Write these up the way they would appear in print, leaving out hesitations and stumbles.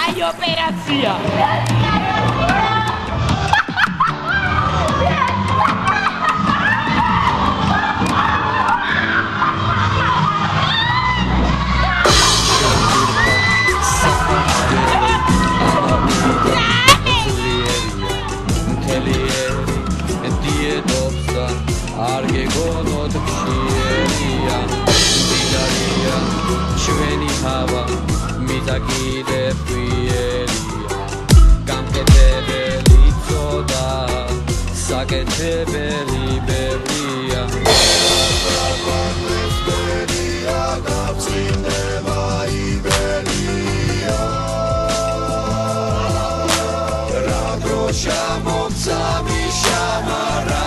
Ai, operacja! არ გეგონოთ ხიერია მიდარია ჩვენი ჰავა მიდაგიდე ფიერია გამკეთებელი წოდა საკეთებელი ბევრია გაფრინდება იბერია რა დროშა მომცა მიშამარა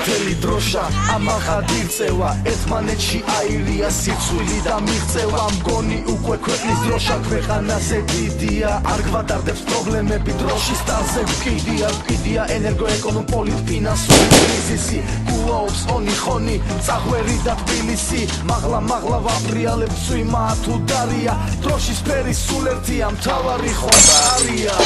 წითელი დროშა ამაღად ირწევა ერთმანეთში აირია სიცვილი და მიღწევა მგონი უკვე ქვეყნის დროშა ქვეყანაზე დიდია არ გვატარდებს პრობლემები დროშის ტალზე ვკიდია ენერგოეკონომიკურ ფინანსური კრიზისი გულაობს ონი წაღვერი და თბილისი მაღლა ვაფრიალებ ცვიმა თუ დარია დროშის ფერი სულ ერთია მთავარი ხომ არია